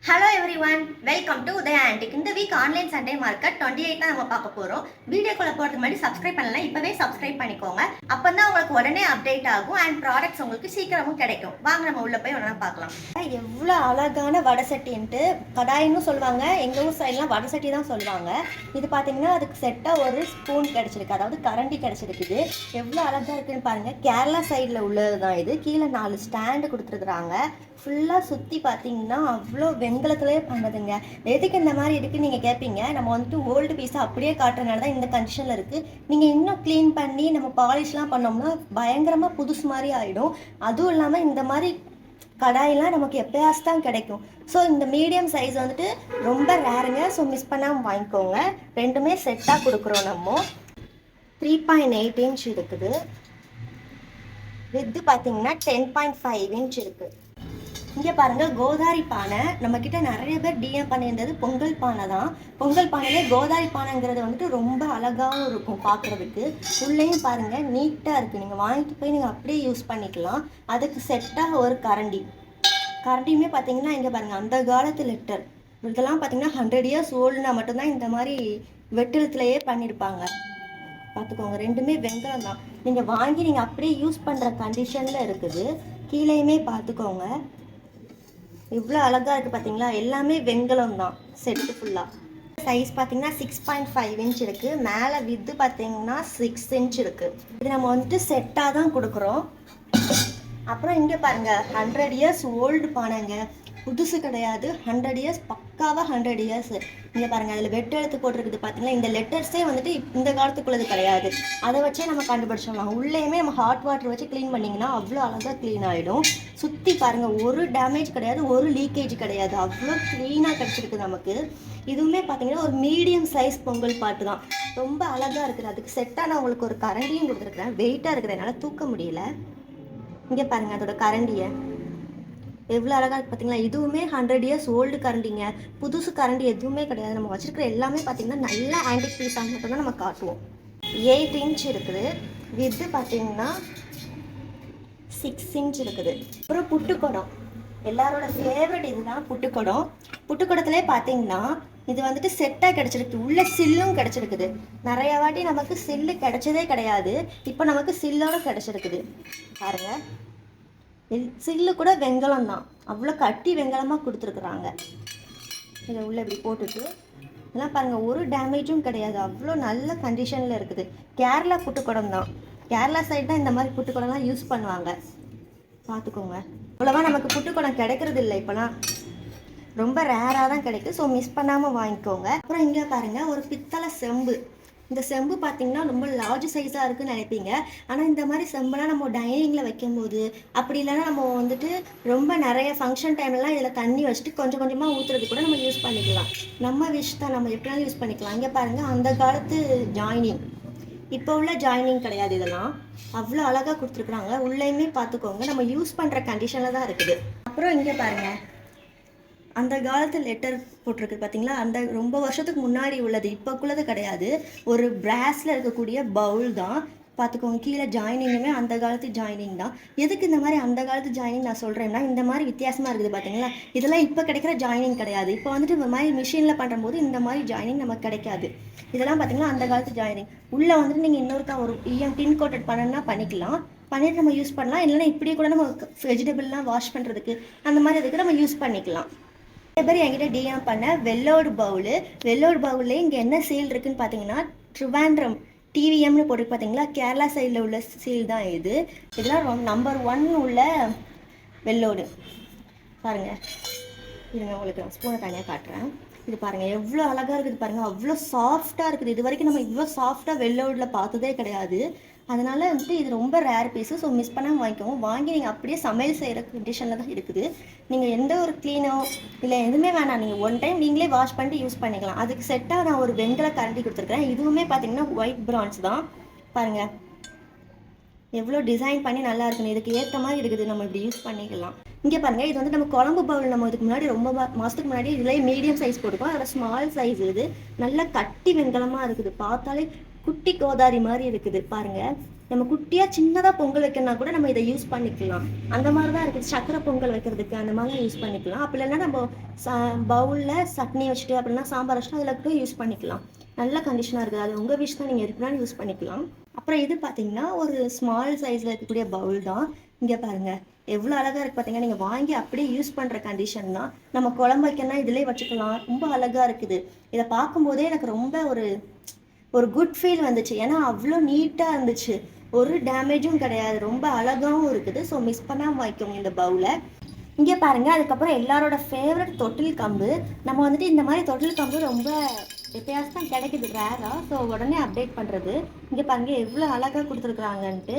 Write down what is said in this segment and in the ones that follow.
Hello everyone, welcome to Udaya antique. இந்த week online Sunday market 28 தான் நம்ம பார்க்க போகிறோம். வீடியோக்குள்ள போகிறதுக்கு முன்னாடி சப்ஸ்கிரைப் பண்ணலாம், இப்போவே சப்ஸ்கிரைப் பண்ணிக்கோங்க. அப்போ தான் உங்களுக்கு உடனே அப்டேட் ஆகும் அண்ட் ப்ராடக்ட்ஸ் உங்களுக்கு சீக்கிரமும் கிடைக்கும். வாங்க நம்ம உள்ள போய் ஒன்றா பார்க்கலாம். எவ்வளோ அழகான வடை சட்டின்ட்டு, கடாயின்னு சொல்லுவாங்க, எங்கள் ஊர் சைட்லாம் வடை சட்டி தான் சொல்லுவாங்க. இது பார்த்தீங்கன்னா அதுக்கு செட்டாக ஒரு ஸ்பூன் கிடச்சிருக்கு, அதாவது கரண்டி கிடச்சிருக்குது. எவ்வளோ அழகாக இருக்குன்னு பாருங்கள். கேரளா சைடில் உள்ளது தான் இது. கீழே 4 ஸ்டாண்டு கொடுத்துருக்குறாங்க. ஃபுல்லாக சுற்றி பார்த்தீங்கன்னா அவ்வளோ வெங்கலத்திலே பண்ணதுங்க. எதுக்கு இந்த மாதிரி இருக்குன்னு நீங்கள் கேட்பீங்க. நம்ம வந்துட்டு ஓல்டு பீஸாக அப்படியே காட்டுறதுனால தான் இந்த கண்டிஷனில் இருக்குது. நீங்கள் இன்னும் க்ளீன் பண்ணி நம்ம பாலிஷ்லாம் பண்ணோம்னா பயங்கரமாக புதுசு மாதிரி ஆகிடும். அதுவும் இல்லாமல் இந்த மாதிரி கடாயெல்லாம் நமக்கு எப்பயாச்சும் தான் கிடைக்கும். ஸோ இந்த மீடியம் சைஸ் வந்துட்டு ரொம்ப ரேருங்க. ஸோ மிஸ் பண்ணாமல் வாங்கிக்கோங்க. ரெண்டுமே செட்டாக கொடுக்குறோம். நம்ம 3.8 இன்ச் இருக்குது. வித்து பார்த்தீங்கன்னா 10.5 இன்ச் இருக்குது. இங்கே பாருங்கள், கோதாரி பானை. நம்மக்கிட்ட நிறைய பேர் டிஎம் பண்ணியிருந்தது பொங்கல் பானை தான். பொங்கல் பானையிலே கோதாரி பானைங்கிறது வந்துட்டு ரொம்ப அழகாகவும் இருக்கும் பார்க்குறதுக்கு. உள்ளேயும் பாருங்கள் நீட்டாக இருக்குது. நீங்கள் வாங்கிட்டு போய் நீங்கள் அப்படியே யூஸ் பண்ணிக்கலாம். அதுக்கு செட்டாக ஒரு கரண்டியுமே பார்த்தீங்கன்னா இங்கே பாருங்கள், அந்த காலத்து லெட்டர். இதெல்லாம் பார்த்தீங்கன்னா 100 இயர்ஸ் ஓல்டுனா மட்டும்தான் இந்த மாதிரி வெட்டிலத்துலேயே பண்ணியிருப்பாங்க. பார்த்துக்கோங்க, ரெண்டுமே வெங்கலம் தான். நீங்கள் வாங்கி நீங்கள் அப்படியே யூஸ் பண்ணுற கண்டிஷனில் இருக்குது. கீழேயுமே பார்த்துக்கோங்க, இவ்வளோ அழகாக இருக்குது பார்த்தீங்களா. எல்லாமே வெங்கலம் தான் செட்டு ஃபுல்லாக. சைஸ் பார்த்தீங்கன்னா 6.5 இன்ச் இருக்குது. மேலே வித்து பார்த்தீங்கன்னா 6 இன்ச் இருக்குது. இது நம்ம வந்துட்டு செட்டாக தான் கொடுக்குறோம். அப்புறம் இங்கே பாருங்கள், 100 இயர்ஸ் ஓல்டு பானைங்க, புதுசு கிடையாது. 100 இயர்ஸ், பக்காவாக 100 இயர்ஸ். இங்கே பாருங்கள், அதில் வெட்டு எழுத்து போட்டிருக்குது பார்த்தீங்களா. இந்த லெட்டர்ஸே வந்துட்டு இந்த காலத்துக்குள்ளது கிடையாது. அதை வச்சே நம்ம கண்டுபிடிச்சிடலாம். உள்ளேயுமே நம்ம ஹாட் வாட்டர் வச்சு க்ளீன் பண்ணிங்கன்னா அவ்வளோ அழகாக க்ளீன் ஆகிடும். சுற்றி பாருங்கள், ஒரு டேமேஜ் கிடையாது, ஒரு லீக்கேஜ் கிடையாது. அவ்வளோ க்ளீனாக கிடச்சிருக்கு நமக்கு. இதுவுமே பார்த்தீங்கன்னா ஒரு மீடியம் சைஸ் பொங்கல் பாட்டு தான். ரொம்ப அழகாக இருக்குது. அதுக்கு செட்டாக நான் உங்களுக்கு ஒரு கரண்டியும் கொடுத்துருக்குறேன். வெயிட்டாக இருக்கிறதுனால தூக்க முடியல. இங்கே பாருங்கள், அதோட கரண்டியை எவ்வளோ அழகாக இருக்குது பார்த்தீங்களா. இதுவுமே 100 இயர்ஸ் ஓல்டு கரண்டிங்க. புதுசு கரண்டி எதுவுமே கிடையாது. நம்ம வச்சுருக்கிற எல்லாமே பார்த்தீங்கன்னா நல்ல ஆன்டிக் பீஸாக மட்டும்தான் நம்ம காட்டுவோம். 8 இன்ச் இருக்குது. வித்து பார்த்தீங்கன்னா 6 இன்ச் இருக்குது. அப்புறம் புட்டுக்குடம், எல்லாரோட ஃபேவரட் இதுதான் புட்டுக்குடம். புட்டுக்குடத்துலேயே பார்த்தீங்கன்னா இது வந்துட்டு செட்டாக கிடச்சிருக்கு. உள்ள சில்லும் கிடச்சிருக்குது. நிறைய வாட்டி நமக்கு சில்லு கிடச்சதே கிடையாது. இப்போ நமக்கு சில்லோட கிடச்சிருக்குது பாருங்கள். சில்லு கூட வெங்கலம் தான். அவ்வளோ கட்டி வெங்கலமாக கொடுத்துருக்குறாங்க. இதை உள்ளே இப்படி போட்டுட்டு இதெல்லாம் பாருங்கள், ஒரு டேமேஜும் கிடையாது. அவ்வளோ நல்ல கண்டிஷனில் இருக்குது. கேரளா புட்டுக்குடம் தான். கேரளா சைடு தான் இந்த மாதிரி புட்டுக்குடம்லாம் யூஸ் பண்ணுவாங்க. பார்த்துக்கோங்க, அவ்வளோவா நமக்கு புட்டுக்குடம் கிடைக்கிறது இல்லை இப்போலாம். ரொம்ப ரேராக தான் கிடைக்குது. ஸோ மிஸ் பண்ணாமல் வாங்கிக்கோங்க. அப்புறம் இங்கே பாருங்கள், ஒரு பித்தளை செம்பு. இந்த செம்பு பார்த்தீங்கன்னா ரொம்ப லார்ஜ் சைஸாக இருக்குதுன்னு நினைப்பீங்க. ஆனால் இந்த மாதிரி செம்புலாம் நம்ம டைனிங்கில் வைக்கும்போது, அப்படி இல்லைன்னா நம்ம வந்துட்டு ரொம்ப நிறைய ஃபங்க்ஷன் டைம்லாம் இதில் தண்ணி வச்சுட்டு கொஞ்சம் கொஞ்சமாக ஊற்றுறது கூட நம்ம யூஸ் பண்ணிக்கலாம். நம்ம விஷ் தான், நம்ம எப்படினாலும் யூஸ் பண்ணிக்கலாம். இங்கே பாருங்கள், அந்த காலத்து ஜாயினிங், இப்போ உள்ள ஜாயினிங் கிடையாது. இதெல்லாம் அவ்வளோ அழகாக கொடுத்துருக்குறாங்க. உள்ளேயுமே பார்த்துக்கோங்க, நம்ம யூஸ் பண்ணுற கண்டிஷனில் தான் இருக்குது. அப்புறம் இங்கே பாருங்கள், அந்த காலத்து லெட்டர் போட்டிருக்கு பார்த்தீங்களா. அந்த ரொம்ப வருஷத்துக்கு முன்னாடி உள்ளது, இப்போக்குள்ளது கிடையாது. ஒரு பிராஸில் இருக்கக்கூடிய பவுல் தான். பார்த்துக்கோங்க, கீழே ஜாயினிங்குமே அந்த காலத்து ஜாயினிங் தான். எதுக்கு இந்த மாதிரி அந்த காலத்து ஜாயினிங் நான் சொல்கிறேன்னா, இந்த மாதிரி வித்தியாசமாக இருக்குது பார்த்தீங்களா. இதெல்லாம் இப்போ கிடைக்கிற ஜாயினிங் கிடையாது. இப்போ வந்துட்டு இந்த மாதிரி மிஷினில் பண்ணும்போது இந்த மாதிரி ஜாயினிங் நமக்கு கிடைக்காது. இதெல்லாம் பார்த்தீங்கன்னா அந்த காலத்து ஜாயினிங். உள்ளே வந்துட்டு நீங்கள் இன்னொருக்கா ஒரு டின் கோட்டட் பண்ணணும்னா பண்ணிக்கலாம். பண்ணிட்டு நம்ம யூஸ் பண்ணலாம். இல்லைன்னா இப்படியே கூட நம்ம வெஜிடபிள்லாம் வாஷ் பண்ணுறதுக்கு அந்த மாதிரி அதுக்கு நம்ம யூஸ் பண்ணிக்கலாம். நிறைய பேர் என்கிட்ட டிஎம் பண்ண வெள்ளோடு பவுலு. வெள்ளோடு பவுல்லே இங்கே என்ன சீல் இருக்குதுன்னு பார்த்தீங்கன்னா ட்ரிவாண்ட்ரம் டிவிஎம்னு போட்டு பார்த்தீங்களா, கேரளா சைடில் உள்ள சீல் தான் இது. இதெல்லாம் நம்பர் 1 உள்ள வெள்ளோடு பாருங்கள். இருங்க, உங்களுக்கு நான் ஸ்பூனை தனியாக காட்டுறேன். இது பாருங்கள், எவ்வளோ அழகாக இருக்குது பாருங்கள். அவ்வளோ சாஃப்டாக இருக்குது. இது வரைக்கும் நம்ம இவ்வளோ சாஃப்டாக வெள்ளோடில் பார்த்ததே கிடையாது. அதனால் வந்துட்டு இது ரொம்ப ரேர் பீஸு. ஸோ மிஸ் பண்ணாமல் வாங்கிக்கோங்க. வாங்கி நீங்கள் அப்படியே சமையல் செய்கிற கண்டிஷனில் தான் இருக்குது. நீங்கள் எந்த ஒரு க்ளீனோ இல்லை எதுவுமே வேணாம், நீங்கள் ஒன் டைம் நீங்களே வாஷ் பண்ணிட்டு யூஸ் பண்ணிக்கலாம். அதுக்கு செட்டாக நான் ஒரு வெங்கல கரண்டி கொடுத்துருக்கேன். இதுவுமே பார்த்தீங்கன்னா ஒயிட் பிரான்ஸ் தான். பாருங்கள் எவ்வளோ டிசைன் பண்ணி நல்லா இருக்குன்னு. இதுக்கு ஏற்ற மாதிரி இருக்குது, நம்ம இப்படி யூஸ் பண்ணிக்கலாம். இங்கே பாருங்கள், இது வந்து நம்ம குழம்பு பவுல். நம்ம இதுக்கு முன்னாடி ரொம்ப மாதத்துக்கு முன்னாடி இதில் மீடியம் சைஸ் போட்டுக்கோம். அதோட ஸ்மால் சைஸ் இது. நல்லா கட்டி வெங்கலமாக இருக்குது. பார்த்தாலே குட்டி கோதாரி மாதிரி இருக்குது பாருங்கள். நம்ம குட்டியாக சின்னதாக பொங்கல் வைக்கணும்னா கூட நம்ம இதை யூஸ் பண்ணிக்கலாம். அந்த மாதிரி தான் இருக்குது. சக்கரை பொங்கல் வைக்கிறதுக்கு அந்த மாதிரிலாம் யூஸ் பண்ணிக்கலாம். அப்படி இல்லைன்னா நம்ம பவுலில் சட்னி வச்சுட்டு அப்படின்னா சாம்பார் வச்சுட்டு அதில் கூட யூஸ் பண்ணிக்கலாம். நல்ல கண்டிஷனாக இருக்குது. அது உங்கள் விஷ் தான், நீங்கள் எதுக்குனாலும் யூஸ் பண்ணிக்கலாம். அப்புறம் இது பார்த்தீங்கன்னா ஒரு ஸ்மால் சைஸில் இருக்கக்கூடிய பவுல் தான். இங்கே பாருங்கள் எவ்வளோ அழகாக இருக்குது பார்த்தீங்கன்னா. நீங்கள் வாங்கி அப்படியே யூஸ் பண்ணுற கண்டிஷன் தான். நம்ம குழம்பு வைக்கணும்னா இதிலே வச்சுக்கலாம். ரொம்ப அழகாக இருக்குது. இதை பார்க்கும்போதே எனக்கு ரொம்ப ஒரு குட் ஃபீல் வந்துச்சு. ஏன்னா அவ்வளோ நீட்டாக இருந்துச்சு, ஒரு டேமேஜும் கிடையாது, ரொம்ப அழகாகவும் இருக்குது. ஸோ மிஸ் பண்ணாமல் வைக்கோங்க இந்த பவுலை. இங்கே பாருங்கள், அதுக்கப்புறம் எல்லாரோட ஃபேவரட் தொட்டில் கம்பு. நம்ம வந்துட்டு இந்த மாதிரி தொட்டில் கம்பு ரொம்ப எப்பயாவது தான் கிடைக்குது, ரேராக. ஸோ உடனே அப்டேட் பண்ணுறது. இங்கே பாருங்கள் எவ்வளோ அழகாக கொடுத்துருக்குறாங்கன்ட்டு.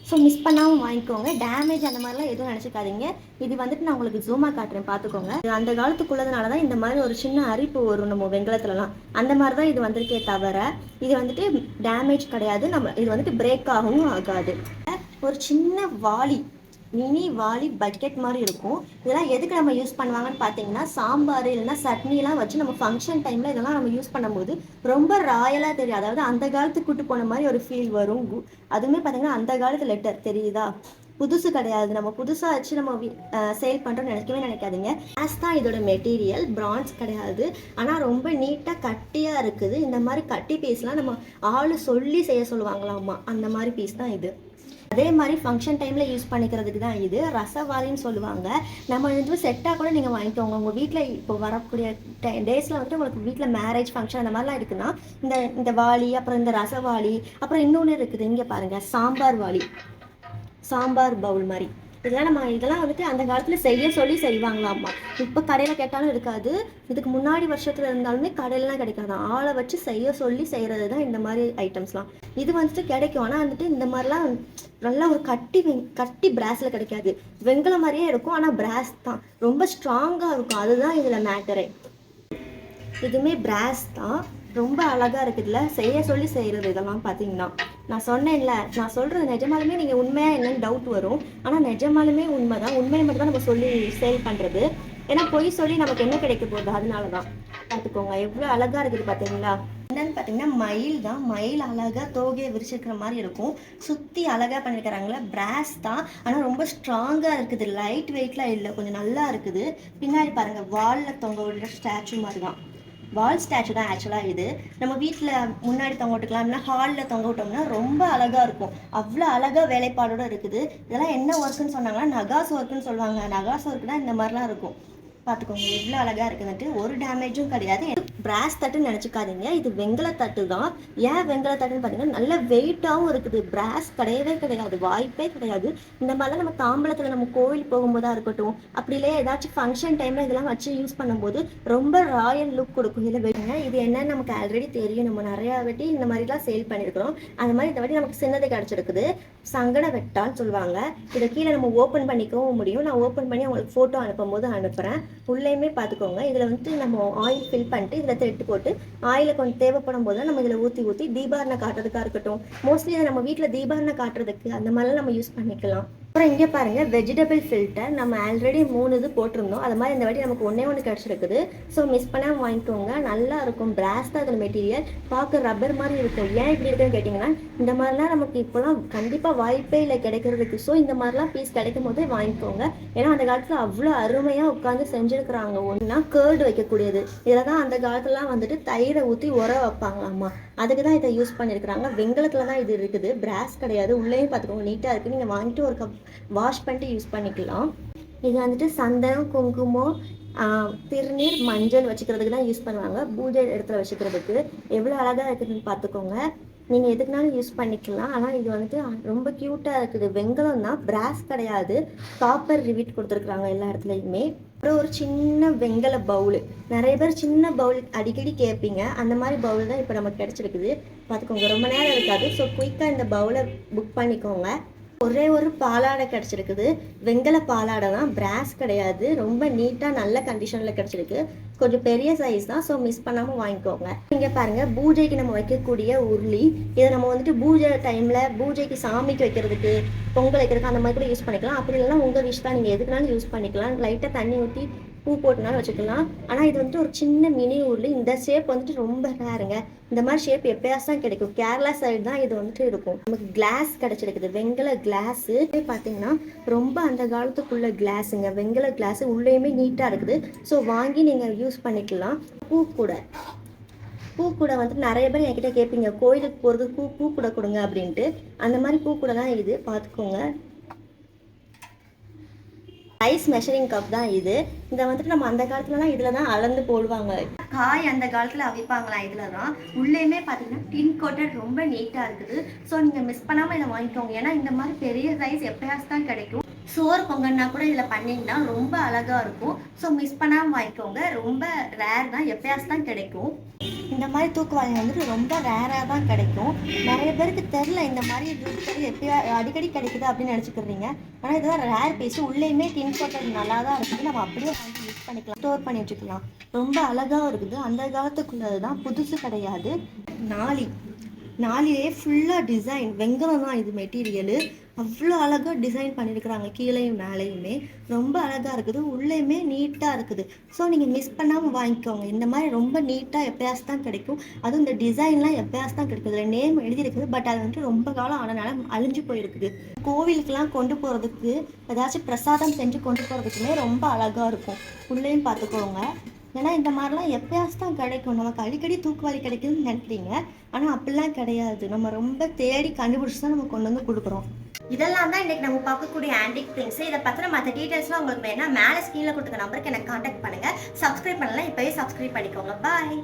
ஸோ மிஸ் பண்ணாமல் வாங்கிக்கோங்க. டேமேஜ் அந்த மாதிரிலாம் எதுவும் நினச்சிக்காதீங்க. இது வந்துட்டு நான் உங்களுக்கு ஜூமாக காட்டுறேன், பார்த்துக்கோங்க. அந்த காலத்துக்குள்ளதுனால தான் இந்த மாதிரி ஒரு சின்ன அரிப்பு வரும் நம்ம வெங்கலத்துலலாம். அந்த மாதிரி தான் இது வந்திருக்கே தவிர இது வந்துட்டு டேமேஜ் கிடையாது. இது வந்துட்டு பிரேக் ஆகவும் ஆகாது. ஒரு சின்ன வாளி, மினி வாளி பக்கெட் மாதிரி இருக்கும். இதெல்லாம் எதுக்கு நம்ம யூஸ் பண்ணுவாங்கன்னு பார்த்தீங்கன்னா, சாம்பார் இல்லைன்னா சட்னிலாம் வச்சு நம்ம ஃபங்க்ஷன் டைமில் இதெல்லாம் நம்ம யூஸ் பண்ணும்போது ரொம்ப ராயலாக தெரியும். அதாவது அந்த காலத்துக்கு கூட்டு போன மாதிரி ஒரு ஃபீல் வரும். அதுவுமே பார்த்தீங்கன்னா அந்த காலத்து லெட்டர் தெரியுதா, புதுசு கிடையாது. நம்ம புதுசாக வச்சு நம்ம சேல் பண்ணுறோம்னு நினைக்கவே நினைக்காதீங்க. ஆஸ் தான் இதோட மெட்டீரியல், பிரான்ஸ் கிடையாது. ஆனால் ரொம்ப நீட்டாக கட்டியாக இருக்குது. இந்த மாதிரி கட்டி பீஸ்லாம் நம்ம ஆள் சொல்லி செய்ய சொல்லுவாங்களாம்மா, அந்த மாதிரி பீஸ் தான் இது. அதே மாதிரி ஃபங்க்ஷன் டைமில் யூஸ் பண்ணிக்கிறதுக்கு தான் இது. ரசவாளின்னு சொல்லுவாங்க. நம்ம இது செட்டாக கூட நீங்கள் வாங்கிக்கோங்க. உங்கள் வீட்டில் இப்போ வரக்கூடிய டேஸில் வந்துட்டு உங்களுக்கு வீட்டில் மேரேஜ் ஃபங்க்ஷன் அந்த மாதிரிலாம் இருக்குன்னா இந்த வாளி, அப்புறம் இந்த ரசவாளி, அப்புறம் இன்னொன்று இருக்குது. இங்கே பாருங்கள், சாம்பார் வாளி, சாம்பார் பவுல் மாதிரி. இதெல்லாம் வந்துட்டு அந்த காலத்தில் செய்ய சொல்லி செய்வாங்களாம்மா. இப்போ கடையில் கேட்டாலும் இருக்காது. இதுக்கு முன்னாடி வருஷத்தில் இருந்தாலுமே கடையிலலாம் கிடைக்காது. ஆளை வச்சு செய்ய சொல்லி செய்கிறது தான் இந்த மாதிரி ஐட்டம்ஸ்லாம். இது வந்துட்டு கிடைக்கும். ஆனால் வந்துட்டு இந்த மாதிரிலாம் நல்லா ஒரு கட்டி பிராஸில் கிடைக்காது. வெங்கலம் மாதிரியே இருக்கும், ஆனால் பிராஸ் தான் ரொம்ப ஸ்ட்ராங்காக இருக்கும். அதுதான் இதில் மேட்டரே. இதுவுமே பிராஸ் தான். ரொம்ப அழகாக இருக்குதுல்ல, செய்ய சொல்லி செய்கிறது. இதெல்லாம் பார்த்தீங்கன்னா நான் சொன்னேன்ல, நான் சொல்கிறது நிஜமாலுமே நீங்கள் உண்மையாக என்னன்னு டவுட் வரும். ஆனால் நிஜமாலுமே உண்மை தான். உண்மையை மட்டும் தான் நம்ம சொல்லி சேல் பண்ணுறது. ஏன்னா பொய் சொல்லி நமக்கு என்ன கிடைக்க போகுது, அதனால தான். பார்த்துக்கோங்க எவ்வளோ அழகாக இருக்குது பார்த்தீங்களா. என்னன்னு பார்த்தீங்கன்னா மயில் தான். மயில் அழகாக தோகையை விரிச்சிருக்கிற மாதிரி இருக்கும். சுற்றி அழகாக பண்ணியிருக்கிறாங்களே, பிராஸ் தான். ஆனால் ரொம்ப ஸ்ட்ராங்காக இருக்குது, லைட் வெயிட்லாம் இல்லை, கொஞ்சம் நல்லா இருக்குது. பின்னாடி பாருங்கள், வாலில் தொங்க விடுற ஸ்டாச்சு மாதிரி தான். வால் ஸ்டாச்சு தான் ஆக்சுவலாக இது. நம்ம வீட்டில் முன்னாடி தொங்க விட்டுக்கலாம், இல்லைனா ஹாலில் தொங்க விட்டோம்னா ரொம்ப அழகாக இருக்கும். அவ்வளோ அழகாக வேலைப்பாடோடு இருக்குது. இதெல்லாம் என்ன ஒர்க்குன்னு சொன்னாங்கன்னா நகாஸ் ஒர்க்குன்னு சொல்லுவாங்க. நகாஸ் ஒர்க்கு தான் இந்த மாதிரிலாம் இருக்கும். பார்த்துக்கோங்க எவ்வளோ அழகாக இருக்குதுன்ட்டு. ஒரு டேமேஜும் கிடையாது. பிராஸ் தட்டுன்னு நினச்சிக்காதீங்க, இது வெங்கல தட்டு தான். ஏன் வெங்கல தட்டுன்னு பார்த்தீங்கன்னா நல்ல வெயிட்டாகவும் இருக்குது. பிராஸ் கிடையவே கிடையாது, வாய்ப்பே கிடையாது. இந்த மாதிரிலாம் நம்ம தாம்பலத்தில் நம்ம கோவில் போகும்போதாக இருக்கட்டும், அப்படி இல்லையா ஏதாச்சும் ஃபங்க்ஷன் டைமில் இதெல்லாம் வச்சு யூஸ் பண்ணும்போது ரொம்ப ராயல் லுக் கொடுக்கும். இதில் வெயிங்க இது என்னன்னு நமக்கு ஆல்ரெடி தெரியும். நம்ம நிறையா வாட்டி இந்த மாதிரிலாம் சேல் பண்ணியிருக்கிறோம். அந்த மாதிரி இந்த வாட்டி நமக்கு சின்னது கிடச்சிருக்குது. சங்கட வெட்டான்னு சொல்லுவாங்க. இதை கீழே நம்ம ஓப்பன் பண்ணிக்கவும் முடியும். நான் ஓப்பன் பண்ணி அவங்களுக்கு ஃபோட்டோ அனுப்பும் போது அனுப்புகிறேன். உள்ளேயுமே பார்த்துக்கோங்க. இதில் வந்துட்டு நம்ம ஆயில் ஃபில் பண்ணிட்டு இதில் த்ரெட் போட்டு ஆயிலை கொஞ்சம் தேவைப்படும் போது நம்ம இதில் ஊற்றி தீபாவளை காட்டுறதுக்காக இருக்கட்டும், மோஸ்ட்லி இதை நம்ம வீட்டில் தீபாவளை காட்டுறதுக்கு அந்த மாதிரிலாம் நம்ம யூஸ் பண்ணிக்கலாம். அப்புறம் இங்கே பாருங்கள், வெஜிடபிள் ஃபில்டர். நம்ம ஆல்ரெடி 3 இது போட்டிருந்தோம். அது மாதிரி இந்த வாட்டி நமக்கு ஒன்று கிடச்சிருக்குது. ஸோ மிஸ் பண்ணாமல் வாங்கிக்கோங்க. நல்லா இருக்கும். பிராஸ் தான் அதில் மெட்டீரியல். பார்க்க ரப்பர் மாதிரி இருக்கும். ஏன் இப்படி இருக்குன்னு கேட்டிங்கன்னா, இந்த மாதிரிலாம் நமக்கு இப்போலாம் கண்டிப்பாக வாய்ப்பே இல்லை கிடைக்கிறதுக்கு. ஸோ இந்த மாதிரிலாம் பீஸ் கிடைக்கும் போதே வாங்கிக்கோங்க. ஏன்னா அந்த காலத்தில் அவ்வளோ அருமையாக உட்காந்து செஞ்சுருக்குறாங்க. ஒன்றா கேர்டு வைக்கக்கூடியது. இதில் தான் அந்த காலத்துலாம் வந்துட்டு தயிரை ஊற்றி உர வைப்பாங்களாம்மா. அதுக்கு தான் இதை யூஸ் பண்ணியிருக்கிறாங்க. வெங்கலத்தில் தான் இது இருக்குது, பிராஸ் கிடையாது. உள்ளேயும் பார்த்துக்கோங்க நீட்டாக இருக்குது. நீங்கள் வாங்கிட்டு ஒரு கப் வாஷ் பண்ணிட்டு யூஸ் பண்ணிக்கலாம். இது வந்துட்டு சந்தனம், குங்குமம், திருநீர், மஞ்சள் வச்சுக்கிறதுக்கு தான் யூஸ் பண்ணுவாங்க. பூஜை இடத்துல வச்சுக்கிறதுக்கு. எவ்வளோ அழகாக இருக்குதுன்னு பார்த்துக்கோங்க. நீங்கள் எதுக்குனாலும் யூஸ் பண்ணிக்கலாம். ஆனால் இது வந்துட்டு ரொம்ப க்யூட்டாக இருக்குது. வெங்கலம் தான், பிராஸ் கிடையாது. காப்பர் ரிவீட் கொடுத்துருக்குறாங்க எல்லா இடத்துலையுமே. அப்புறம் ஒரு சின்ன வெங்கல பவுலு. நிறைய பேர் சின்ன பவுல் அடிக்கடி கேட்பீங்க. அந்த மாதிரி பவுல் தான் இப்போ நமக்கு கிடச்சிருக்குது. பார்த்துக்கோங்க ரொம்ப நேரம் இருக்காது. ஸோ குயிக்காக இந்த பவுலை புக் பண்ணிக்கோங்க. ஒரே ஒரு பாலாடை கிடச்சிருக்குது. வெங்கல பாலாடை தான், பிராஸ் கிடையாது. ரொம்ப நீட்டாக நல்ல கண்டிஷனில் கிடச்சிருக்கு. கொஞ்சம் பெரிய சைஸ் தான். ஸோ மிஸ் பண்ணாமல் வாங்கிக்கோங்க. இங்கே பாருங்கள், பூஜைக்கு நம்ம வைக்கக்கூடிய உருளி. இதை நம்ம வந்துட்டு பூஜை டைமில் பூஜைக்கு சாமிக்கு வைக்கிறதுக்கு, பொங்கல் வைக்கிறதுக்கு அந்த மாதிரி கூட யூஸ் பண்ணிக்கலாம். அப்படி இல்லைன்னா உங்கள் விஷ் தான், நீங்கள் எதுக்குனாலும் யூஸ் பண்ணிக்கலாம். லைட்டாக தண்ணி ஊற்றி பூ போட்டுனாலும் வச்சுக்கலாம். ஆனால் இது வந்துட்டு ஒரு சின்ன மினி ஊரில் இந்த ஷேப் வந்துட்டு ரொம்ப ரேருங்க. இந்த மாதிரி ஷேப் எப்பயாச்சும் தான் கிடைக்கும். கேரளா சைடு தான் இது வந்துட்டு இருக்கும். நமக்கு கிளாஸ் கிடச்சிருக்குது, வெங்கல கிளாஸு பார்த்தீங்கன்னா ரொம்ப அந்த காலத்துக்குள்ள கிளாஸுங்க. வெங்கல கிளாஸு உள்ளேயுமே நீட்டாக இருக்குது. ஸோ வாங்கி நீங்கள் யூஸ் பண்ணிக்கலாம். பூ கூட வந்துட்டு நிறைய பேர் என்கிட்ட கேட்பீங்க, கோயிலுக்கு போகிறது பூ கூட கொடுங்க அப்படின்ட்டு. அந்த மாதிரி பூ கூட தான் இது, பார்த்துக்கோங்க. ரைஸ் மெஷரிங் கப் தான் இது. இதை வந்துட்டு நம்ம அந்த காலத்துலலாம் இதில் தான் அளந்து போடுவாங்க. காய் அந்த காலத்தில் அவிப்பாங்களா இதில் தான். உள்ளேயுமே பார்த்தீங்கன்னா டின் கோட்டட் ரொம்ப நீட்டாக இருக்குது. ஸோ நீங்கள் மிஸ் பண்ணாமல் இதை வாங்கிக்கோங்க. ஏன்னா இந்த மாதிரி பெரிய ரைஸ் எப்பயாச்சும் தான் கிடைக்கும். சோறு பொங்கல்னா கூட இதில் பண்ணிங்கன்னா ரொம்ப அழகாக இருக்கும். ஸோ மிஸ் பண்ணாமல் வாங்கிக்கோங்க. ரொம்ப ரேர் தான், எப்பயாச்சும் தான் கிடைக்கும். இந்த மாதிரி தூக்குவாளி வந்துட்டு ரொம்ப ரேராக தான் கிடைக்கும். நிறைய பேருக்கு தெரில இந்த மாதிரி தூக்குவாளி எப்பயா அடிக்கடி கிடைக்குது அப்படின்னு நினச்சிக்கிறீங்க. ஆனால் இதெல்லாம் ரேர் பீஸ். உள்ளேயுமே டின் கோட்டட் நல்லா தான் இருக்குது. நம்ம அப்படியே வாங்கி யூஸ் பண்ணிக்கலாம், ஸ்டோர் பண்ணி வச்சுக்கலாம். ரொம்ப அழகாகவும் இருக்குது. அந்த காலத்துக்குள்ளது தான், புதுசு கிடையாது. நாளிலே ஃபுல்லாக டிசைன் வெங்கலம் தான் இது மெட்டீரியலு. அவ்வளோ அழகாக டிசைன் பண்ணியிருக்கிறாங்க. கீழேயும் மேலேயுமே ரொம்ப அழகாக இருக்குது. உள்ளேயுமே நீட்டாக இருக்குது. ஸோ நீங்கள் மிஸ் பண்ணாமல் வாங்கிக்கோங்க. இந்த மாதிரி ரொம்ப நீட்டாக எப்பயாச்சும் தான் கிடைக்கும். அதுவும் இந்த டிசைன்லாம் எப்பயாச்சும் தான் கிடைக்கும். இதில் நேம் எழுதியிருக்குது, பட் அது வந்துட்டு ரொம்ப காலம் ஆனனால அழிஞ்சு போயிருக்குது. கோவிலுக்கெலாம் கொண்டு போகிறதுக்கு, ஏதாச்சும் பிரசாதம் செஞ்சு கொண்டு போகிறதுக்குமே ரொம்ப அழகாக இருக்கும். உள்ளேயும் பார்த்துக்கோங்க. ஏன்னா இந்த மாதிரிலாம் எப்பயாச்சும் தான் கிடைக்கும். நமக்கு அடிக்கடி தூக்குவாளி கிடைக்குதுன்னு நினைக்கிறீங்க, ஆனால் அப்படிலாம் கிடையாது. நம்ம ரொம்ப தேடி கண்டுபிடிச்சி தான் நம்ம கொண்டு வந்து கொடுக்குறோம். இதெல்லாம் தான் இன்றைக்கி நம்ம பார்க்கக்கூடிய ஆன்டிக் திங்ஸ். இதை பற்றின மற்ற டீட்டெயில்ஸ்லாம் உங்களுக்கு வேணால் மேலே ஸ்க்ரீனில் கொடுத்துருக்க நம்பருக்கு எனக்கு காண்டாக்ட் பண்ணுங்கள். சப்ஸ்கிரைப் பண்ணலாம், இப்போவே சப்ஸ்கிரைப் பண்ணிக்கோங்க. பாய்.